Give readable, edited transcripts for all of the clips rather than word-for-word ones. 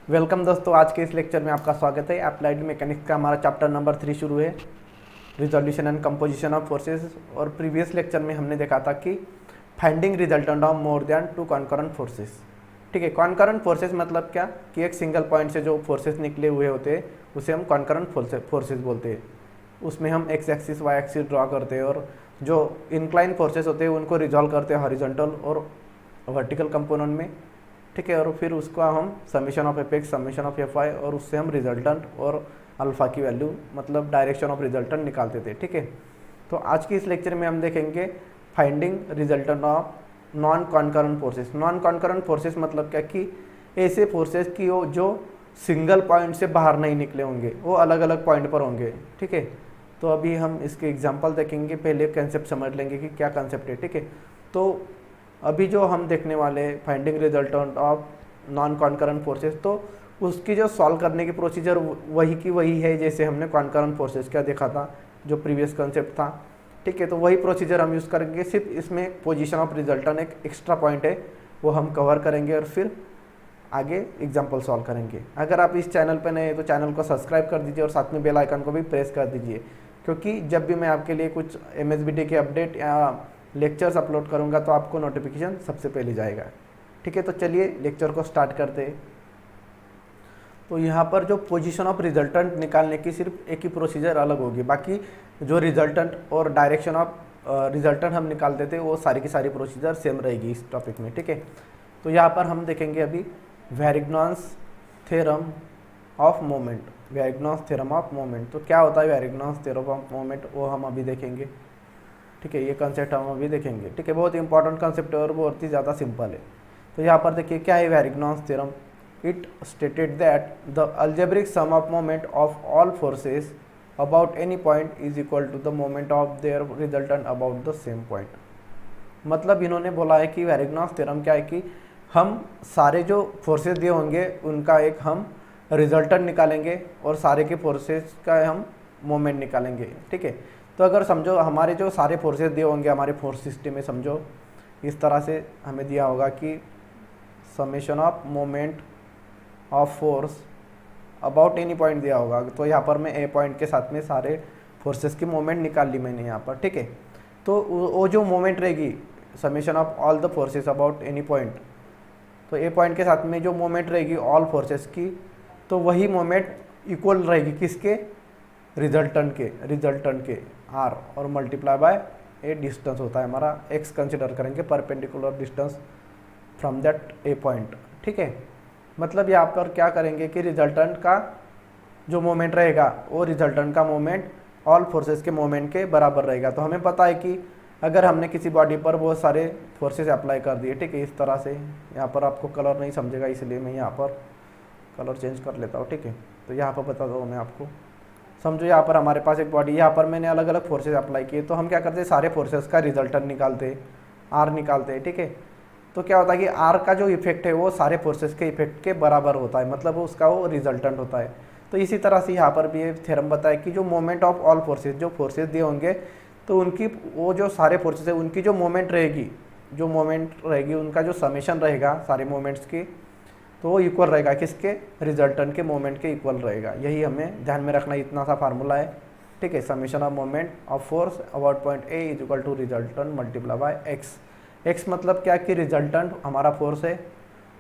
Welcome दोस्तों, आज के इस लेक्चर में आपका स्वागत है। अप्लाइड मैकेनिक्स का हमारा चैप्टर नंबर 3 शुरू है, resolution and composition of forces. और प्रीवियस लेक्चर में हमने देखा था कि finding resultant of more than 2 concurrent forces. ठीक है, कॉन्करेंट फोर्सेस मतलब क्या कि एक सिंगल पॉइंट से जो फोर्सेस निकले हुए होते हैं उसे हम कॉन्करेंट फोर्सेस बोलते हैं। उसमें हम X axis Y axis draw करते हैं और जो इंक्लाइन फोर्सेस होते हैं उनको रिजॉल्व करते हैं हॉरिजॉन्टल और वर्टिकल कंपोनेंट में। ठीक है, और फिर उसका हम summation of F X, summation of F Y, और उससे हम रिजल्टेंट और अल्फा की वैल्यू मतलब डायरेक्शन ऑफ रिजल्टेंट निकालते थे। ठीक है, तो आज की इस लेक्चर में हम देखेंगे finding resultant of non concurrent forces. Non concurrent forces मतलब क्या कि ऐसे फोर्सेस की जो सिंगल पॉइंट से बाहर नहीं निकले होंगे, वो अलग अलग पॉइंट पर होंगे। ठीक है, तो अभी हम इसके एग्जांपल देखेंगे, पहले कंसेप्ट समझ लेंगे कि क्या कंसेप्ट है। ठीक है, तो अभी जो हम देखने वाले finding resultant of non concurrent forces, तो उसकी जो सॉल्व करने की प्रोसीजर वही की वही है जैसे हमने कॉन्करेंट फोर्सेस का देखा था, जो प्रीवियस कंसेप्ट था। ठीक है, तो वही प्रोसीजर हम यूज़ करेंगे, सिर्फ इसमें पोजीशन ऑफ रिजल्टेंट एक एक्स्ट्रा पॉइंट है, वो हम कवर करेंगे और फिर आगे एग्जाम्पल सॉल्व करेंगे। अगर आप इस चैनल पर नए हैं तो चैनल को सब्सक्राइब कर दीजिए और साथ में बेल आइकन को भी प्रेस कर दीजिए, क्योंकि जब भी मैं आपके लिए कुछ MSBT के अपडेट या लेक्चर्स अपलोड करूंगा तो आपको नोटिफिकेशन सबसे पहले जाएगा। ठीक है, तो चलिए लेक्चर को स्टार्ट करते हैं। तो यहाँ पर जो पोजीशन ऑफ रिजल्टेंट निकालने की सिर्फ एक ही प्रोसीजर अलग होगी, बाकी जो रिजल्टेंट और डायरेक्शन ऑफ रिजल्टेंट हम निकालते थे वो सारी की सारी प्रोसीजर सेम रहेगी इस टॉपिक में। ठीक है, तो यहाँ पर हम देखेंगे अभी Varignon's theorem of moment. Varignon's theorem of moment, तो क्या होता है वैरिग्नॉन्स थ्योरम ऑफ मोमेंट, वो हम अभी देखेंगे। ठीक है, ये कंसेप्ट हम अभी देखेंगे। ठीक है, बहुत इंपॉर्टेंट कंसेप्ट है और बहुत ही ज़्यादा सिंपल है। तो यहाँ पर देखिए क्या है Varignon's theorem. It stated that the algebraic sum of moment of all forces about any point is equal to the moment of their resultant about the same point. मतलब इन्होंने बोला है कि वैरिग्नॉन्स थ्योरम क्या है कि हम सारे जो फोर्सेस दिए होंगे उनका एक हम रिजल्टेंट निकालेंगे और सारे के फोर्सेस का हम मोमेंट निकालेंगे। ठीक है, तो अगर समझो हमारे जो सारे फोर्सेस दिए होंगे हमारे फोर्स सिस्टम में, समझो इस तरह से हमें दिया होगा कि summation of moment of force about any point दिया होगा। तो यहाँ पर मैं ए पॉइंट के साथ में सारे फोर्सेस की मोमेंट निकाल ली मैंने यहाँ पर। ठीक है, तो वो जो मोमेंट रहेगी summation of all the forces about any point, तो ए पॉइंट के साथ में जो मोमेंट रहेगी ऑल फोर्सेस की, तो वही मोमेंट इक्वल रहेगी किसके, रिजल्टेंट के आर, और मल्टीप्लाई बाय ए डिस्टेंस होता है हमारा एक्स, कंसिडर करेंगे perpendicular distance from that A point. ठीक है, मतलब यहाँ पर क्या करेंगे कि रिजल्टेंट का जो मोमेंट रहेगा वो रिजल्टेंट का मोमेंट ऑल फोर्सेस के मोमेंट के बराबर रहेगा। तो हमें पता है कि अगर हमने किसी बॉडी पर बहुत सारे फोर्सेस अप्लाई कर दिए, ठीक है, इस तरह से, यहाँ पर आपको कलर नहीं समझेगा इसलिए मैं यहाँ पर कलर चेंज कर लेता हूँ। ठीक है, तो यहाँ पर बता दो मैं आपको, समझो यहाँ पर हमारे पास एक बॉडी, यहाँ पर मैंने अलग अलग फोर्सेस अप्लाई किए, तो हम क्या करते हैं सारे फोर्सेस का रिजल्टेंट निकालते, आर निकालते हैं। ठीक है, तो क्या होता है कि आर का जो इफेक्ट है वो सारे फोर्सेस के इफेक्ट के बराबर होता है, मतलब उसका वो रिजल्टेंट होता है। तो इसी तरह से यहाँ पर भी ये थ्योरम बताया कि जो मोमेंट ऑफ ऑल फोर्सेस, जो फोर्सेस दिए होंगे तो उनकी वो जो सारे फोर्सेस है उनकी जो मोमेंट रहेगी उनका जो समेशन रहेगा सारे मोमेंट्स की, तो वो इक्वल रहेगा किसके, रिजल्टेंट के मोमेंट के इक्वल रहेगा। यही हमें ध्यान में रखना, इतना सा फार्मूला है। ठीक है, summation of moment of force about point A is equal to resultant multiply by X. X मतलब क्या कि रिजल्टेंट हमारा फोर्स है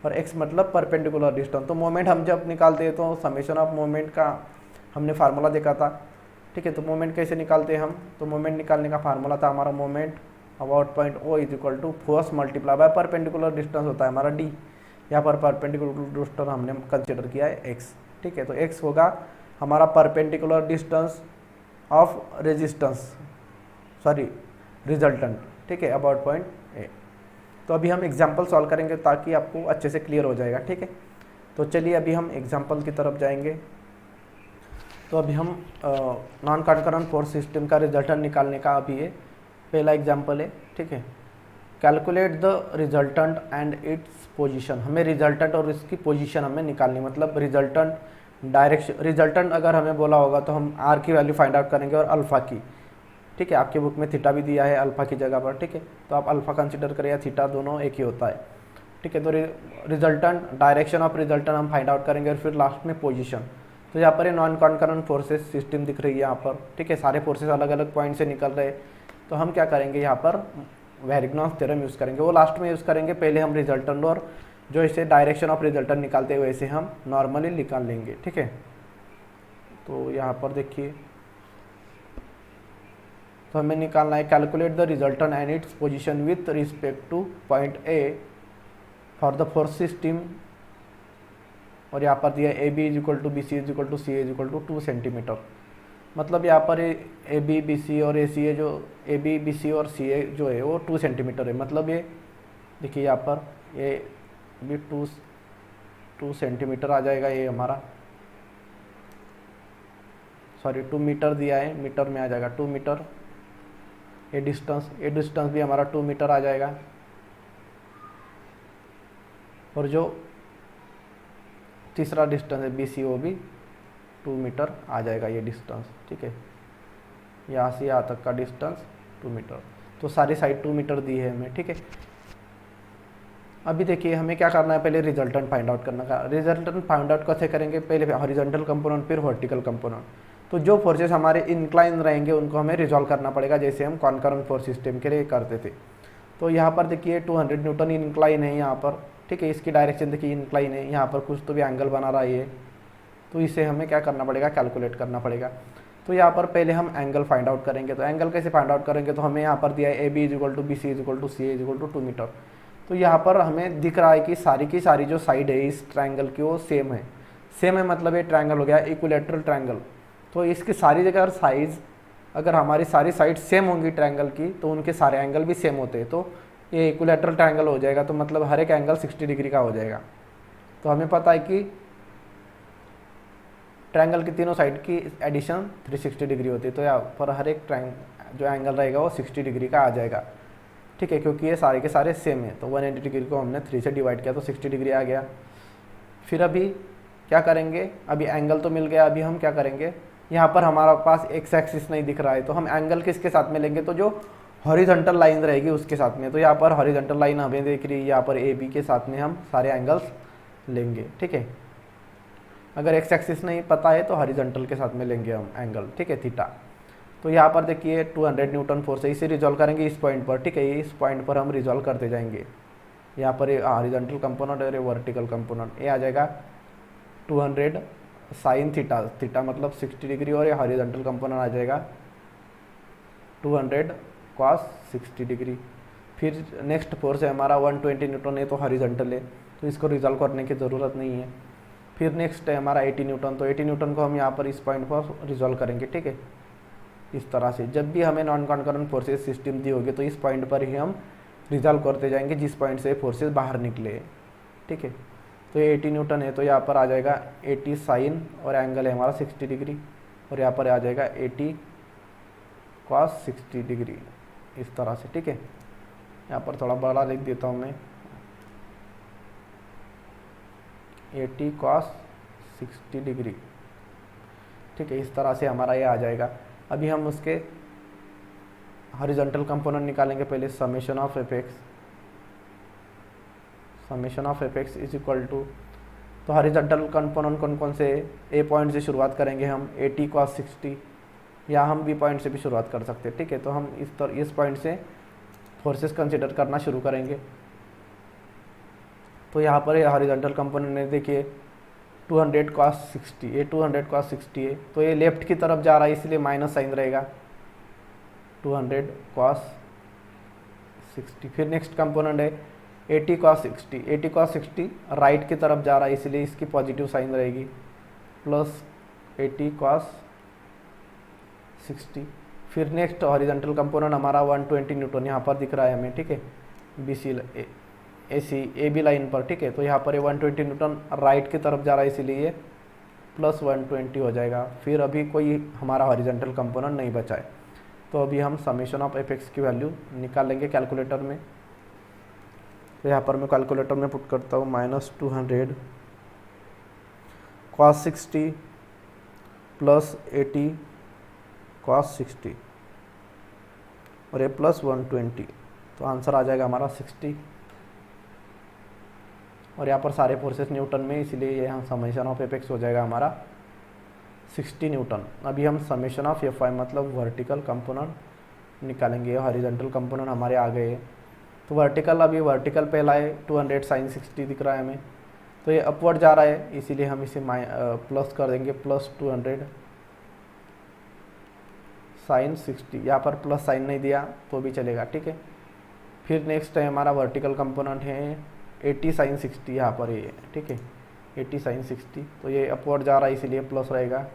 और एक्स मतलब परपेंडिकुलर डिस्टेंस। तो मोमेंट हम जब निकालते हैं तो समेशन ऑफ मोमेंट का हमने फार्मूला देखा था। ठीक है, तो मोमेंट कैसे निकालते हैं हम, तो मोमेंट निकालने का फार्मूला था हमारा moment about point O is equal to force multiply by perpendicular distance होता है हमारा डी। यहाँ पर परपेंडिकुलर डिस्टेंस हमने कंसिडर किया है एक्स। ठीक है, तो एक्स होगा हमारा परपेंडिकुलर डिस्टेंस ऑफ रिजल्टेंट। ठीक है, अबाउट पॉइंट ए। तो अभी हम एग्जांपल सॉल्व करेंगे ताकि आपको अच्छे से क्लियर हो जाएगा। ठीक है, तो चलिए अभी हम एग्जांपल की तरफ जाएंगे। तो अभी हम नॉन कॉन्करेंट फोर्स सिस्टम का रिजल्टेंट निकालने का अभी ये पहला एग्जांपल है। ठीक है, calculate the resultant and its position. हमें रिजल्टेंट और इसकी पोजीशन हमें निकालनी, मतलब रिजल्टेंट डायरेक्शन, रिजल्टेंट अगर हमें बोला होगा तो हम आर की वैल्यू फाइंड आउट करेंगे और अल्फा की। ठीक है, आपके बुक में थीटा भी दिया है अल्फा की जगह पर। ठीक है, तो आप अल्फा कंसिडर करें या थीटा, दोनों एक ही होता है। ठीक है। तो रिजल्टेंट डायरेक्शन ऑफ रिजल्टेंट हम फाइंड आउट करेंगे और फिर लास्ट में पोजीशन। तो यहाँ पर ये नॉन कॉन्करेंट फोर्सेस सिस्टम दिख रही है यहाँ पर, ठीक है। सारे फोर्सेस अलग अलग पॉइंट से निकल रहे, तो हम क्या करेंगे यहाँ पर वेरिग्नॉस थ्योरम यूज़ करेंगे, वो लास्ट में यूज़ करेंगे। पहले हम रिजल्टेंट और जो इसे डायरेक्शन ऑफ रिजल्टेंट निकालते हैं वैसे हम नॉर्मली निकाल लेंगे, ठीक है। तो यहाँ पर देखिए, तो हमें निकालना है calculate the resultant and its position with respect to point A for the force system, और यहाँ पर दिया A B is equal to B C is equal to C is equal to 2 centimetre. मतलब यहाँ पर ए बी बी सी और ए सी ए, जो A B B C और सी ए जो है वो 2 सेंटीमीटर है। मतलब ये देखिए यहाँ पर ये भी 2 सेंटीमीटर आ जाएगा, ये हमारा सॉरी 2 मीटर दिया है, मीटर में आ जाएगा 2 मीटर। ये डिस्टेंस भी हमारा 2 मीटर आ जाएगा, और जो तीसरा डिस्टेंस है बी सी वो भी 2 मीटर आ जाएगा ये डिस्टेंस, ठीक है। यहाँ से यहाँ तक का डिस्टेंस 2 मीटर, तो सारी साइड 2 मीटर दी है हमें, ठीक है। अभी देखिए हमें क्या करना है, पहले रिजल्टेंट फाइंड आउट करना का। रिजल्टेंट फाइंड आउट कैसे करेंगे, पहले हॉरिजॉन्टल कंपोनेंट फिर वर्टिकल कंपोनेंट। तो जो फोर्सेस हमारे इंक्लाइन रहेंगे उनको हमें रिजॉल्व करना पड़ेगा, जैसे हम कॉन्करेंट फोर्स सिस्टम के लिए करते थे। तो यहाँ पर देखिए 200 न्यूटन इंक्लाइन है यहाँ पर, ठीक है। इसकी डायरेक्शन देखिए इंक्लाइन है, यहाँ पर कुछ तो भी एंगल बना रहा है ये, तो इसे हमें क्या करना पड़ेगा, कैलकुलेट करना पड़ेगा। तो यहाँ पर पहले हम एंगल फाइंड आउट करेंगे। तो एंगल कैसे फाइंड आउट करेंगे, तो हमें यहाँ पर दिया है A B is equal to B C is equal to C is equal to 2 metre. तो यहाँ पर हमें दिख रहा है कि सारी की सारी जो साइड है इस ट्रायंगल की वो सेम है। सेम है मतलब ये ट्रायंगल हो गया इक्विलैटरल ट्रायंगल। तो इसकी सारी जगह और साइज, अगर हमारी सारी साइड सेम होंगी ट्रायंगल की, तो उनके सारे एंगल भी सेम होते हैं। तो ये इक्विलैटरल ट्रायंगल हो जाएगा, तो मतलब हर एक एंगल 60 डिग्री का हो जाएगा। तो हमें पता है कि ट्रायंगल की तीनों साइड की एडिशन 360 डिग्री होती है। तो यहाँ पर हर एक जो एंगल रहेगा वो 60 डिग्री का आ जाएगा, ठीक है, क्योंकि ये सारे के सारे सेम है। तो 180 डिग्री को हमने 3 से डिवाइड किया तो 60 डिग्री आ गया। फिर अभी क्या करेंगे, अभी एंगल तो मिल गया, अभी हम क्या करेंगे, यहाँ पर हमारा पास एक्स एक्सिस नहीं दिख रहा है, तो हम एंगल किसके साथ में लेंगे, तो जो हॉरिजॉन्टल लाइन रहेगी उसके साथ में। तो यहाँ पर हॉरिजॉन्टल लाइन हमें देख रही है, यहाँ पर ए बी के साथ में हम सारे एंगल्स लेंगे, ठीक है। अगर एक्स एक्सिस नहीं पता है तो हॉरिजॉन्टल के साथ में लेंगे हम एंगल, ठीक है, थीटा। तो यहाँ पर देखिए 200 न्यूटन फोर्स है, इसे रिजॉल्व करेंगे इस पॉइंट पर, ठीक है। इस पॉइंट पर हम रिजॉल्व करते जाएंगे। यहाँ पर ये हॉरिजॉन्टल कंपोनेंट और ये वर्टिकल कंपोनेंट, ये आ जाएगा 200 साइन थीटा, थीटा मतलब 60 डिग्री, और ये हॉरिजॉन्टल कंपोनेंट आ जाएगा 200 कॉस 60 डिग्री। फिर नेक्स्ट फोर्स है हमारा 120 न्यूटन है, तो हॉरिजॉन्टल है, तो इसको रिजॉल्व करने की ज़रूरत नहीं है। फिर नेक्स्ट है हमारा 80 न्यूटन, तो 80 न्यूटन को हम यहाँ पर इस पॉइंट पर रिजॉल्व करेंगे, ठीक है। इस तरह से जब भी हमें नॉन कॉन्करेंट फोर्सेस सिस्टम दी होगी तो इस पॉइंट पर ही हम रिजॉल्व करते जाएंगे जिस पॉइंट से फोर्सेस बाहर निकले, ठीक है। तो ये 80 न्यूटन है, तो यहाँ पर आ जाएगा 80 साइन, और एंगल है हमारा 60 डिग्री, और यहाँ पर आ जाएगा 80 कॉस 60 डिग्री, इस तरह से, ठीक है। यहाँ पर थोड़ा बड़ा लिख देता हूँ मैं, 80 कॉस 60 डिग्री, ठीक है। इस तरह से हमारा ये आ जाएगा। अभी हम उसके हॉरिजॉन्टल कंपोनेंट निकालेंगे। पहले summation of F X is equal to, तो हॉरिजॉन्टल कंपोनेंट कौन कौन से, ए पॉइंट से शुरुआत करेंगे हम 80 कॉस 60, या हम बी पॉइंट से भी शुरुआत कर सकते हैं, ठीक है। तो हम इस पॉइंट से फोर्सेस कंसिडर करना शुरू करेंगे। तो यहाँ पर हॉरिजॉन्टल कंपोनेंट ने देखिए 200 कॉस 60, ये 200 कॉस 60 है, तो ये लेफ्ट की तरफ जा रहा है इसलिए माइनस साइन रहेगा 200 कॉस 60। फिर नेक्स्ट कंपोनेंट है 80 कॉस 60, 80 कॉस 60 राइट की तरफ जा रहा है इसलिए इसकी पॉजिटिव साइन रहेगी, प्लस 80 कॉस 60। फिर नेक्स्ट हॉरिजॉन्टल कंपोनेंट हमारा 120 न्यूटन यहाँ पर दिख रहा है हमें, ठीक है, ए बी लाइन पर, ठीक है। तो यहाँ पर ये 120 न्यूटन राइट की तरफ जा रहा है इसीलिए प्लस 120 हो जाएगा। फिर अभी कोई हमारा हॉरिजॉन्टल कंपोनेंट नहीं बचा है, तो अभी हम समेशन ऑफ एफ एक्स की वैल्यू निकाल लेंगे कैलकुलेटर में। तो यहाँ पर मैं कैलकुलेटर में पुट करता हूँ -200 कॉस 60 प्लस 80 कॉस 60, और ये प्लस 120, तो आंसर आ जाएगा हमारा 60। और यहाँ पर सारे फोर्सेस न्यूटन में, इसलिए ये यहाँ समेशन ऑफ एफ एक्स हो जाएगा हमारा 60 न्यूटन। अभी हम समेशन ऑफ एफ वाई मतलब वर्टिकल कंपोनेंट निकालेंगे। हॉरिजॉन्टल कंपोनेंट हमारे आ गए, तो वर्टिकल, अभी वर्टिकल पहला है 200 साइन 60 दिख रहा है हमें, तो ये अपवर्ड जा रहा है, इसीलिए हम इसे प्लस कर देंगे, प्लस 200 साइन 60। यहाँ पर प्लस साइन नहीं दिया तो भी चलेगा, ठीक है। फिर नेक्स्ट है हमारा वर्टिकल कंपोनेंट है 80 साइन 60, यहाँ पर ये, ठीक है 80 साइन 60, तो ये अपवर्ड जा रहा है इसीलिए प्लस रहेगा।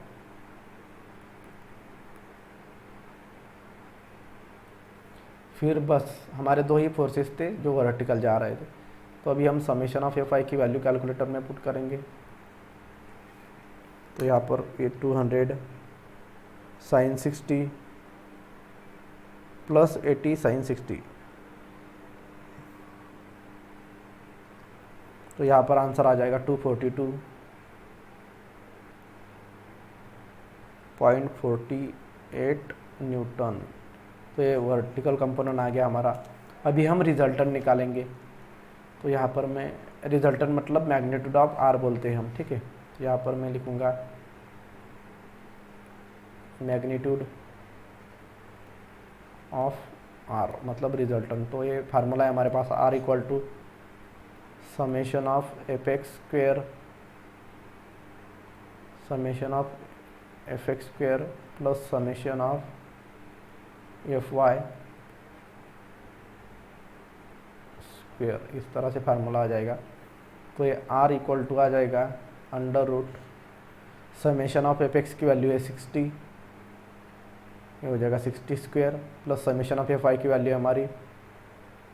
फिर बस हमारे दो ही फोर्सेस थे जो वर्टिकल जा रहे थे, तो अभी हम समेशन ऑफ एफ आई की वैल्यू कैलकुलेटर में पुट करेंगे। तो यहाँ पर ये 200 साइन 60 प्लस 80 साइन 60, तो यहाँ पर आंसर आ जाएगा 242.48 न्यूटन। तो ये वर्टिकल कंपोनेंट आ गया हमारा। अभी हम रिजल्टेंट निकालेंगे, तो यहाँ पर मैं रिजल्टेंट मतलब मैग्नीट्यूड ऑफ आर बोलते हैं हम, ठीक है। तो यहाँ पर मैं लिखूँगा मैग्नीट्यूड ऑफ आर मतलब रिजल्टेंट। तो ये फार्मूला है हमारे पास, R equal to summation of F X square plus summation of F Y square, इस तरह से फार्मूला आ जाएगा। तो ये आर इक्वल टू आ जाएगा under root summation of F X की वैल्यू है 60, ये हो जाएगा 60 square, plus summation of F Y की वैल्यू हमारी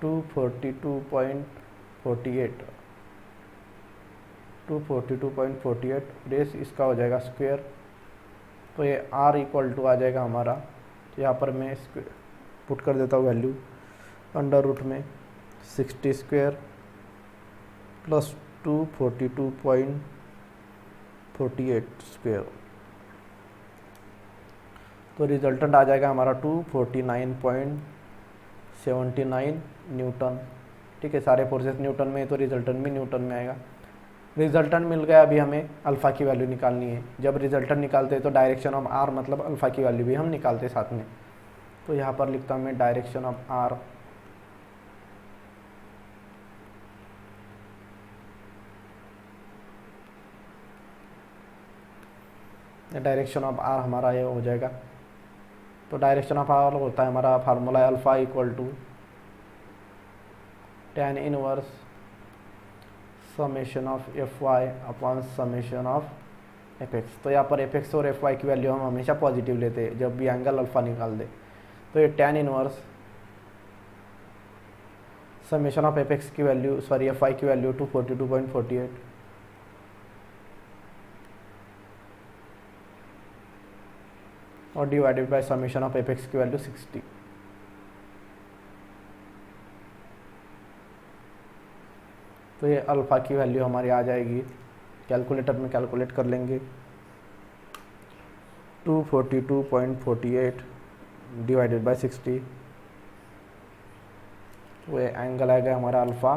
242.48 बेस इसका हो जाएगा स्क्वेयर। तो ये आर इक्वल टू आ जाएगा हमारा, तो यहाँ पर मैं पुट कर देता हूँ वैल्यू, अंडर रूट में 60 स्क्वेयर प्लस 242.48 स्क्वेयर, तो रिजल्टेंट आ जाएगा हमारा 249.79 न्यूटन, ठीक है। सारे फोर्सेस न्यूटन में, तो रिजल्टेंट भी न्यूटन में आएगा। रिजल्टेंट मिल गया, अभी हमें अल्फ़ा की वैल्यू निकालनी है। जब रिजल्टेंट निकालते हैं तो डायरेक्शन ऑफ आर मतलब अल्फ़ा की वैल्यू भी हम निकालते हैं साथ में। तो यहाँ पर लिखता हूँ मैं डायरेक्शन ऑफ आर हमारा ये हो जाएगा। तो डायरेक्शन ऑफ आर होता है हमारा फार्मूला है alpha equal to tan inverse summation of F Y upon summation of F X. तो यहाँ पर एफ एक्स और एफ वाई की वैल्यू हम हमेशा पॉजिटिव लेते हैं जब भी एंगल अल्फ़ा निकाल दे। तो ये tan inverse summation of F X की वैल्यू एफ वाई की वैल्यू 242.48 और divided by summation of F X की वैल्यू 60। तो ये अल्फ़ा की वैल्यू हमारी आ जाएगी, कैलकुलेटर में कैलकुलेट कर लेंगे, 242.48 डिवाइडेड बाय 60। वो एंगल आएगा हमारा अल्फ़ा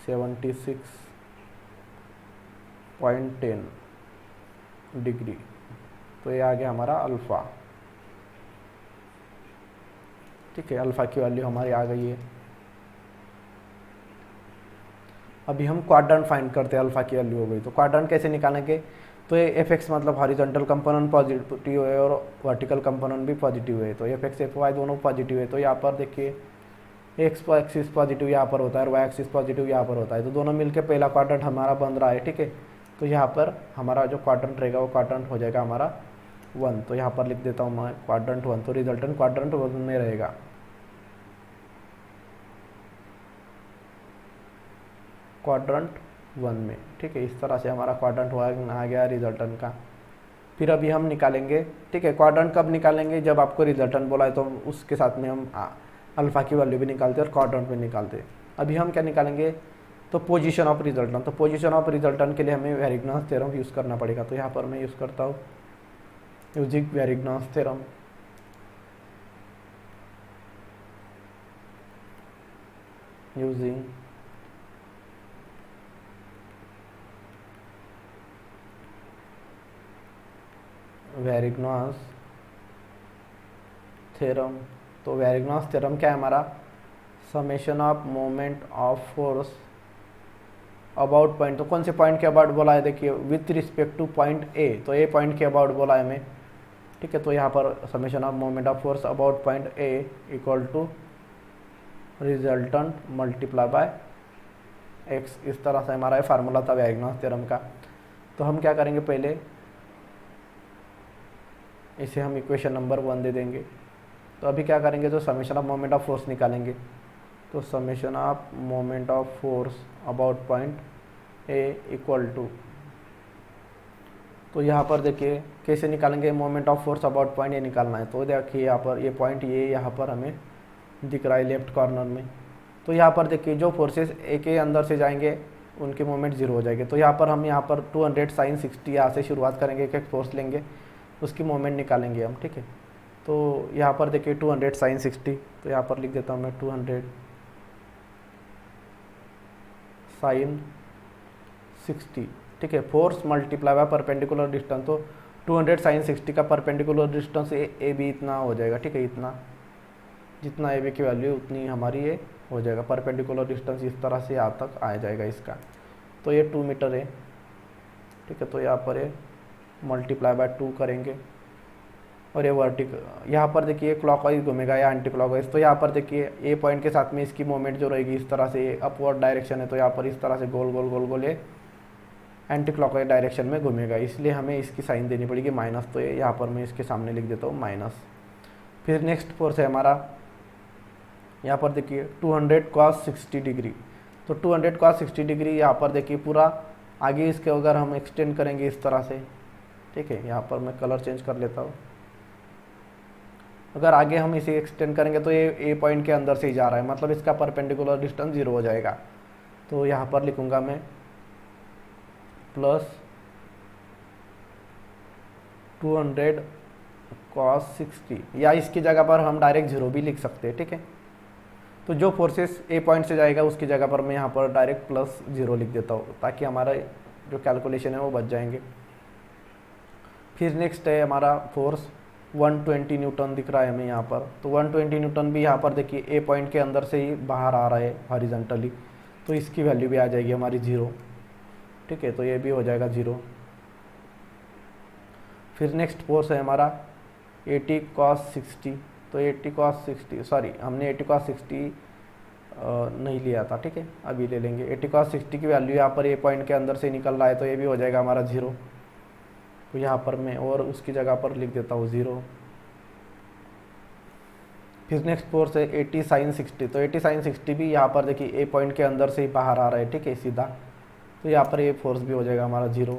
76.10 डिग्री। तो ये आ गया हमारा अल्फ़ा, ठीक है। अल्फ़ा की वैल्यू हमारी आ गई है। अभी हम क्वाड्रेंट फाइंड करते हैं, अल्फ़ा की वैल्यू हो गई तो क्वाड्रेंट कैसे निकालेंगे। तो ये एफ एक्स मतलब हॉरिजॉन्टल कंपोनेंट पॉजिटिव है और वर्टिकल कंपोनेंट भी पॉजिटिव है, तो एफ एक्स एफ वाई दोनों पॉजिटिव है। तो यहाँ पर देखिए एक्स एक्सिस पॉजिटिव यहाँ पर होता है और वाई एक्सिस पॉजिटिव यहाँ पर होता है, तो दोनों मिलके पहला क्वाड्रेंट हमारा बन रहा है, ठीक है। तो यहाँ पर हमारा जो क्वाड्रेंट रहेगा वो क्वाड्रेंट हो जाएगा हमारा 1। तो यहाँ पर लिख देता हूँ मैं क्वाड्रेंट 1, तो रिजल्टेंट क्वाड्रेंट 1 में रहेगा। क्वाड्रेंट 1 में, ठीक है। इस तरह से हमारा क्वाड्रेंट 1 आ गया रिजल्टेंट का। फिर अभी हम निकालेंगे, ठीक है। क्वाड्रेंट कब निकालेंगे, जब आपको रिजल्टेंट बोला है तो उसके साथ में हम अल्फ़ा की वैल्यू भी निकालते हैं और क्वाड्रेंट भी निकालते हैं। अभी हम क्या निकालेंगे, तो पोजीशन ऑफ रिजल्टेंट। तो पोजीशन ऑफ रिजल्टेंट के लिए हमें वेरिग्नास थ्योरम यूज़ करना पड़ेगा। तो यहाँ पर मैं यूज़ करता हूँ using Varignon's theorem. Using Varignon's theorem. तो वेरिग्नॉस थ्योरम क्या है हमारा, summation of moment of force about point. तो कौन से पॉइंट के अबाउट बोला है, देखिए with respect to point A, तो ए पॉइंट के अबाउट बोला है हमें, ठीक है। तो यहाँ पर summation of moment of force about point A equal to resultant multiply by X. इस तरह से हमारा फार्मूला था वेरिग्नॉस थ्योरम का। तो हम क्या करेंगे, पहले इसे हम इक्वेशन नंबर 1 दे देंगे। तो अभी क्या करेंगे, तो summation of moment of force निकालेंगे। तो summation of moment of force about point A equal to, तो यहाँ पर देखिए कैसे निकालेंगे, moment of force about point A निकालना है। तो देखिए यहाँ पर ये पॉइंट ये यहाँ पर हमें दिख रहा है लेफ्ट कॉर्नर में। तो यहाँ पर देखिए जो फोर्सेस ए के अंदर से जाएंगे उनके मोमेंट 0 हो जाएंगे। तो यहाँ पर हम यहाँ पर 200 sin 60 यहाँ से शुरुआत करेंगे, एक एक फोर्स लेंगे, उसकी मोमेंट निकालेंगे हम, ठीक है। तो यहाँ पर देखिए 200 sin 60, तो यहाँ पर लिख देता हूँ मैं 200 sin 60, ठीक है। Force multiply by perpendicular distance, तो 200 sin 60 का परपेंडिकुलर डिस्टेंस ए बी इतना हो जाएगा, ठीक है। इतना जितना ए बी की वैल्यू उतनी हमारी ये हो जाएगा, परपेंडिकुलर डिस्टेंस इस तरह से यहाँ तक आ जाएगा इसका। तो ये 2 मीटर है, ठीक है। तो यहाँ पर ये मल्टीप्लाई बाय 2 करेंगे और ये वर्टिकल, यहाँ पर देखिए क्लॉकवाइज घूमेगा या एंटी क्लॉकवाइज। तो यहाँ पर देखिए ए पॉइंट के साथ में इसकी मूवमेंट जो रहेगी इस तरह से, अपवर्ड डायरेक्शन है, तो यहाँ पर इस तरह से गोल गोल गोल गोल ये एंटी क्लॉकवाइज डायरेक्शन में घूमेगा, इसलिए हमें इसकी साइन देनी पड़ेगी माइनस। तो ये यहाँ पर मैं इसके सामने लिख देता हूँ माइनस। फिर नेक्स्ट फोर्स है हमारा, यहाँ पर देखिए 200 cos 60 डिग्री। तो 200 cos 60 डिग्री यहाँ पर देखिए पूरा आगे इसके अगर हम एक्सटेंड करेंगे इस तरह से, ठीक है। यहाँ पर मैं कलर चेंज कर लेता हूँ। अगर आगे हम इसे एक्सटेंड करेंगे तो ये ए पॉइंट के अंदर से ही जा रहा है, मतलब इसका परपेंडिकुलर डिस्टेंस 0 हो जाएगा। तो यहाँ पर लिखूँगा मैं प्लस 200 cos 60, या इसकी जगह पर हम डायरेक्ट 0 भी लिख सकते हैं, ठीक है। तो जो फोर्सेस ए पॉइंट से जाएगा उसकी जगह पर मैं यहाँ पर डायरेक्ट प्लस 0 लिख देता हूँ, ताकि हमारा जो कैलकुलेशन है वो बच जाएंगे। फिर नेक्स्ट है हमारा फोर्स 120 न्यूटन दिख रहा है हमें यहाँ पर। तो 120 न्यूटन भी यहाँ पर देखिए ए पॉइंट के अंदर से ही बाहर आ रहा है हॉरिजॉन्टली, तो इसकी वैल्यू भी आ जाएगी हमारी 0, ठीक है। तो ये भी हो जाएगा 0। फिर नेक्स्ट फोर्स है हमारा 80 cos 60। तो 80 cos 60, सॉरी हमने 80 cos 60 नहीं लिया था, ठीक है, अभी ले लेंगे। 80 cos 60 की वैल्यू यहाँ पर ए पॉइंट के अंदर से निकल रहा है, तो ये भी हो जाएगा हमारा 0। तो यहाँ पर मैं और उसकी जगह पर लिख देता हूँ 0। फिर नेक्स्ट फोर्स है 80 sin 60। तो 80 sin 60 भी यहाँ पर देखिए ए पॉइंट के अंदर से ही बाहर आ रहा है, ठीक है, सीधा। तो यहाँ पर ये फोर्स भी हो जाएगा हमारा 0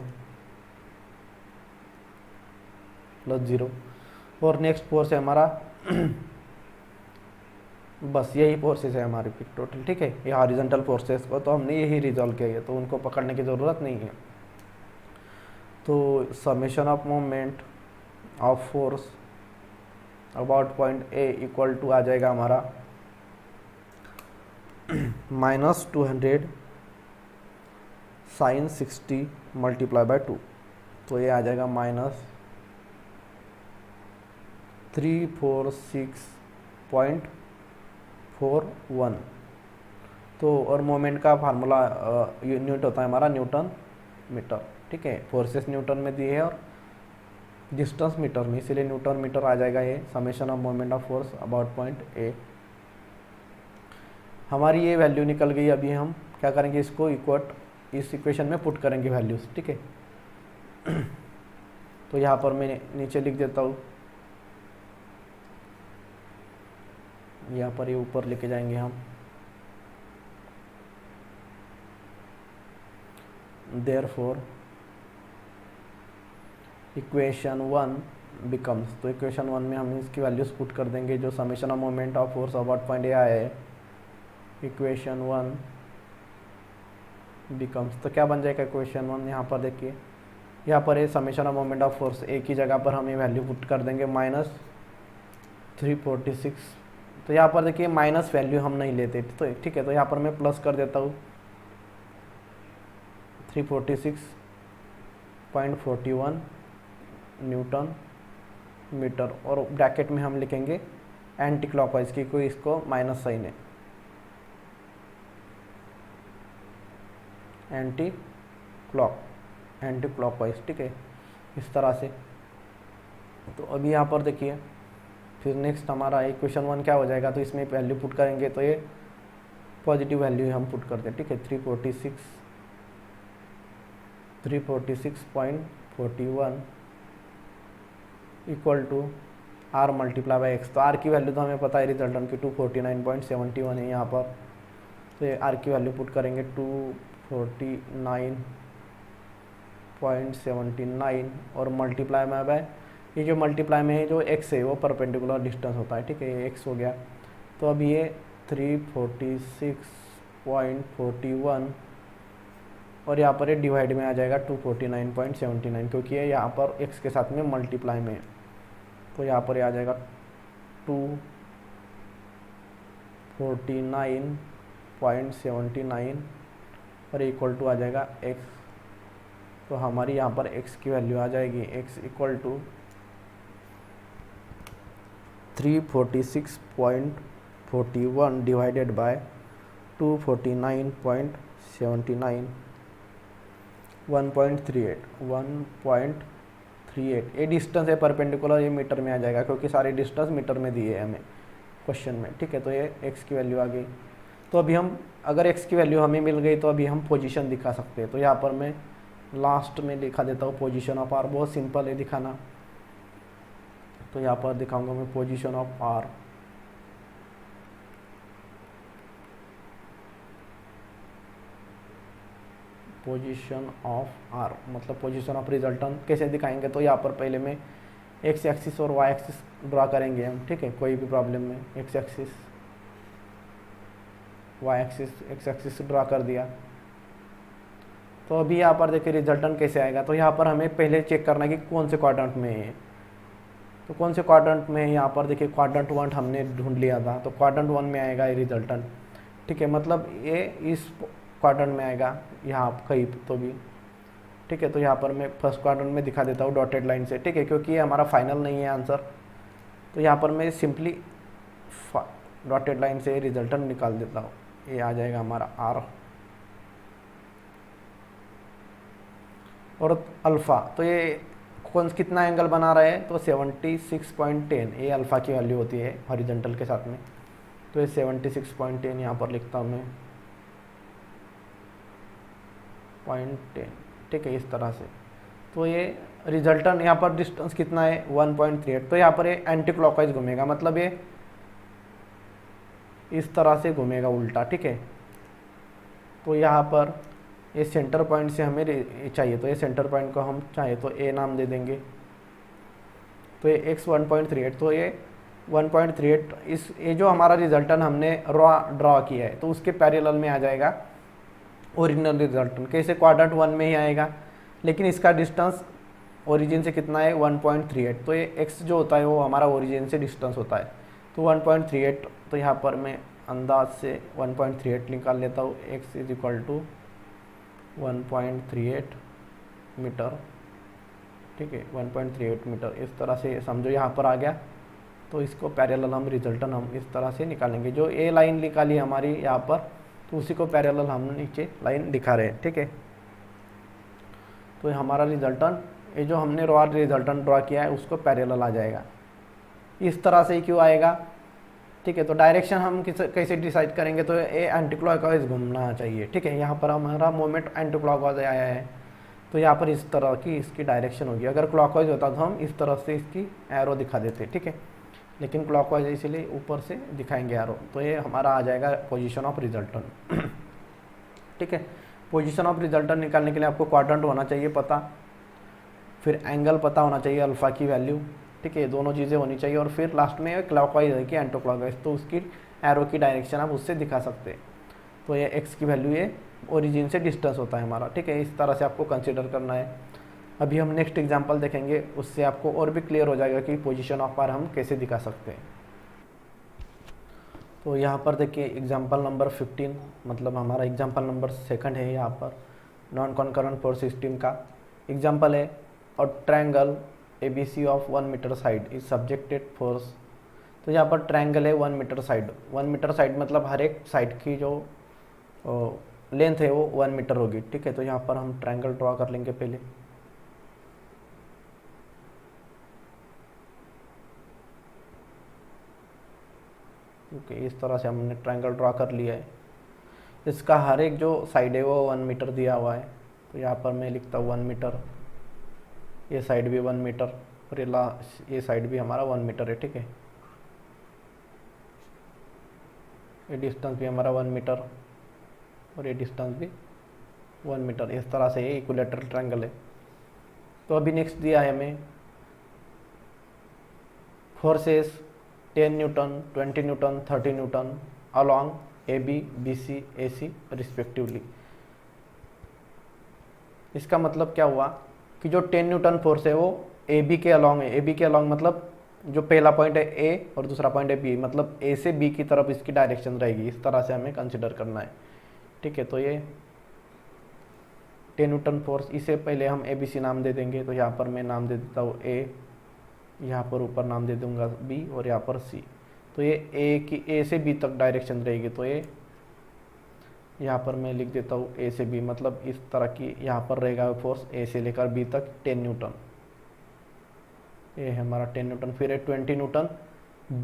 प्लस 0। और नेक्स्ट फोर्स है हमारा बस यही फोर्सेस है हमारे फिर टोटल, ठीक है। ये हॉरिजॉन्टल फोर्सेस को तो हमने यही रिजॉल्व किया है, तो उनको पकड़ने की ज़रूरत नहीं है। तो summation of moment of force about point A equal to आ जाएगा हमारा -200 sin 60 मल्टीप्लाई बाय 2। तो ये आ जाएगा -346.41। तो और मोमेंट का फार्मूला यूनिट होता है हमारा न्यूटन मीटर, ठीक है। फोर्सेस न्यूटन में दिए है और डिस्टेंस मीटर में, इसीलिए न्यूटन मीटर आ जाएगा ये summation of moment of force about point ए। हमारी ये वैल्यू निकल गई। अभी हम क्या करेंगे, इसको इस इक्वेशन में पुट करेंगे वैल्यूज, ठीक है। तो यहाँ पर मैं नीचे लिख देता हूँ, यहाँ पर ये ऊपर लेके जाएंगे हम। देयरफॉर इक्वेशन 1 बिकम्स, तो इक्वेशन 1 में हम इसकी वैल्यूज पुट कर देंगे जो summation of moment of force about point ए आया है। इक्वेशन 1 बिकम्स, तो क्या बन जाएगा इक्वेशन 1, यहाँ पर देखिए, यहाँ पर ये summation of moment of force A की जगह पर हम ये वैल्यू पुट कर देंगे -346। तो यहाँ पर देखिए माइनस वैल्यू हम नहीं लेते, तो ठीक है। तो यहाँ पर मैं प्लस कर देता हूँ 346.41 न्यूटन मीटर, और ब्रैकेट में हम लिखेंगे एंटी क्लॉकवाइज की, कोई इसको माइनस साइन है, एंटी क्लॉकवाइज, ठीक है, इस तरह से। तो अभी यहाँ पर देखिए, फिर नेक्स्ट हमारा इक्वेशन 1 क्या हो जाएगा, तो इसमें वैल्यू पुट करेंगे तो ये पॉजिटिव वैल्यू हम पुट करते हैं, ठीक है। 346.41 equal to R multiply by X. तो आर की वैल्यू तो हमें पता है रिजल्टेंट की 249.71 है यहाँ पर, तो ये आर की वैल्यू पुट करेंगे 249.79 और मल्टीप्लाई में बाय, ये जो मल्टीप्लाई में है जो एक्स है वो परपेंडिकुलर डिस्टेंस होता है, ठीक है, ये एक्स हो गया। तो अब ये 346.41 और यहाँ पर ये डिवाइड में आ जाएगा 249.79, क्योंकि ये यहाँ पर एक्स के साथ में मल्टीप्लाई में है, तो यहाँ पर ये आ जाएगा 249.79 और इक्वल टू आ जाएगा एक्स। तो हमारी यहाँ पर एक्स की वैल्यू आ जाएगी X equal to 346.41 divided by 249.79, 1.38 ये डिस्टेंस है परपेंडिकुलर, ये मीटर में आ जाएगा क्योंकि सारे डिस्टेंस मीटर में दिए हैं हमें क्वेश्चन में, ठीक है। तो ये एक्स की वैल्यू आ गई। तो अभी हम अगर एक्स की वैल्यू हमें मिल गई तो अभी हम पोजीशन दिखा सकते हैं। तो यहाँ पर मैं लास्ट में लिखा देता हूँ पोजीशन ऑफ आर, बहुत सिंपल है दिखाना। तो यहाँ पर दिखाऊंगा मैं position of R, position of R मतलब पोजीशन ऑफ रिजल्टेंट कैसे दिखाएंगे। तो यहाँ पर पहले में एक्स एक्सिस और वाई एक्सिस ड्रा करेंगे हम, ठीक है, कोई भी प्रॉब्लम में X axis Y axis, X axis draw कर दिया। तो अभी यहाँ पर देखिए रिजल्टेंट कैसे आएगा। तो यहाँ पर हमें पहले चेक करना है कि कौन से क्वाड्रेंट में है, तो कौन से क्वाड्रेंट में है। यहाँ पर देखिए क्वाड्रेंट 1 हमने ढूंढ लिया था, तो क्वाड्रेंट 1 में आएगा ये रिजल्टेंट, ठीक है, मतलब ये इस क्वाड्रेंट में आएगा यहाँ कहीं तो भी, ठीक है। तो यहाँ पर मैं फर्स्ट क्वाड्रेंट में दिखा देता हूँ डॉटेड लाइन से, ठीक है, क्योंकि ये हमारा फाइनल नहीं है आंसर। तो यहाँ पर मैं सिंपली डॉटेड लाइन से रिजल्टेंट निकाल देता हूँ, ये आ जाएगा हमारा आर और अल्फ़ा। तो ये कौन कितना एंगल बना रहा है, तो 76.10 ये अल्फ़ा की वैल्यू होती है हॉरिजॉन्टल के साथ में। तो ये 76.10 यहाँ पर लिखता हूँ मैं 0.10, ठीक है, इस तरह से। तो ये रिजल्टेंट यहाँ पर डिस्टेंस कितना है 1.38। तो यहाँ पर ये एंटी क्लॉकवाइज घूमेगा, मतलब ये इस तरह से घूमेगा उल्टा, ठीक है। तो यहाँ पर ये सेंटर पॉइंट से हमें चाहिए, तो ये सेंटर पॉइंट को हम चाहे तो ए नाम दे देंगे। तो ये एक्स 1.38, तो ये 1.38 इस ये जो हमारा रिजल्टेंट हमने ड्रॉ किया है तो उसके पैरेलल में आ जाएगा ओरिजिनल रिजल्टेंट। कैसे, क्वाड्रेंट 1 में ही आएगा, लेकिन इसका डिस्टेंस ओरिजिन से कितना है 1.38। तो ये एक्स जो होता है वो हमारा ओरिजिन से डिस्टेंस होता है, तो 1.38। तो यहाँ पर मैं अंदाज से 1.38 निकाल लेता हूँ, X is equal to 1.38 metre, ठीक है, 1.38 मीटर, इस तरह से समझो यहाँ पर आ गया। तो इसको पैरेलल हम रिजल्टेंट हम इस तरह से निकालेंगे, जो ए लाइन निकाली हमारी यहाँ पर, तो उसी को पैरेलल हम नीचे लाइन दिखा रहे हैं, ठीक है। तो हमारा रिजल्टेंट, ये जो हमने रिजल्टेंट ड्रॉ किया है उसको पैरेलल आ जाएगा, इस तरह से ही क्यों आएगा, ठीक है। तो डायरेक्शन हम कैसे डिसाइड करेंगे, तो ये एंटी क्लॉकवाइज घूमना चाहिए, ठीक है। यहाँ पर हमारा मोमेंट एंटी क्लॉकवाइज आया है, तो यहाँ पर इस तरह की इसकी डायरेक्शन होगी। अगर क्लॉकवाइज होता तो हम इस तरह से इसकी एरो दिखा देते, ठीक है, लेकिन क्लॉकवाइज इसलिए ऊपर से दिखाएंगे एरो। तो ये हमारा आ जाएगा पोजीशन ऑफ रिजल्टेंट, ठीक है। पोजीशन ऑफ रिजल्टेंट निकालने के लिए आपको क्वाड्रेंट होना चाहिए पता, फिर एंगल पता होना चाहिए, अल्फ़ा की वैल्यू, ठीक है, दोनों चीज़ें होनी चाहिए, और फिर लास्ट में क्लॉकवाइज है कि एंटी क्लॉकवाइज, तो उसकी एरो की डायरेक्शन आप उससे दिखा सकते हैं। तो ये एक्स की वैल्यू ये ओरिजिन से डिस्टेंस होता है हमारा, ठीक है, इस तरह से आपको कंसिडर करना है। अभी हम नेक्स्ट एग्जांपल देखेंगे, उससे आपको और भी क्लियर हो जाएगा कि पोजीशन ऑफ आर हम कैसे दिखा सकते हैं। तो यहाँ पर देखिए एग्जांपल नंबर 15, मतलब हमारा एग्जांपल नंबर 2 है यहाँ पर, नॉन कॉन्करेंट फोर्स सिस्टम का एग्जांपल है। और triangle ABC of 1 metre side is subjected force. तो यहाँ पर ट्रायंगल है 1 मीटर साइड, 1 मीटर साइड मतलब हर एक साइड की जो लेंथ है वो 1 मीटर होगी, ठीक है। तो यहाँ पर हम ट्रायंगल ड्रॉ कर लेंगे पहले। ओके, इस तरह से हमने ट्रायंगल ड्रॉ कर लिया है। इसका हर एक जो साइड है वो 1 मीटर दिया हुआ है। तो यहाँ पर मैं लिखता हूँ 1 मीटर, ये साइड भी 1 मीटर और ये साइड भी हमारा 1 मीटर है, ठीक है। ये डिस्टेंस भी हमारा 1 मीटर और ये डिस्टेंस भी 1 मीटर। इस तरह से ये इक्विलैटरल ट्रायंगल है। तो अभी नेक्स्ट दिया है हमें forces 10 Newton, 20 Newton, 30 Newton along AB, BC, AC respectively. इसका मतलब क्या हुआ कि जो 10 न्यूटन फोर्स है वो AB के अलॉन्ग है। AB के अलॉन्ग मतलब जो पहला पॉइंट है A और दूसरा पॉइंट है B, मतलब A से B की तरफ इसकी डायरेक्शन रहेगी। इस तरह से हमें कंसिडर करना है, ठीक है। तो ये 10 न्यूटन फोर्स, इसे पहले हम ABC नाम दे देंगे। तो यहाँ पर मैं नाम दे देता हूँ A, यहाँ पर ऊपर नाम दे दूंगा B और यहाँ पर C। तो ये A से B तक डायरेक्शन रहेगी। तो ये यहाँ पर मैं लिख देता हूँ A से B, मतलब इस तरह की यहाँ पर रहेगा फोर्स A से लेकर B तक 10 न्यूटन। ये है हमारा 10 न्यूटन। फिर है 20 न्यूटन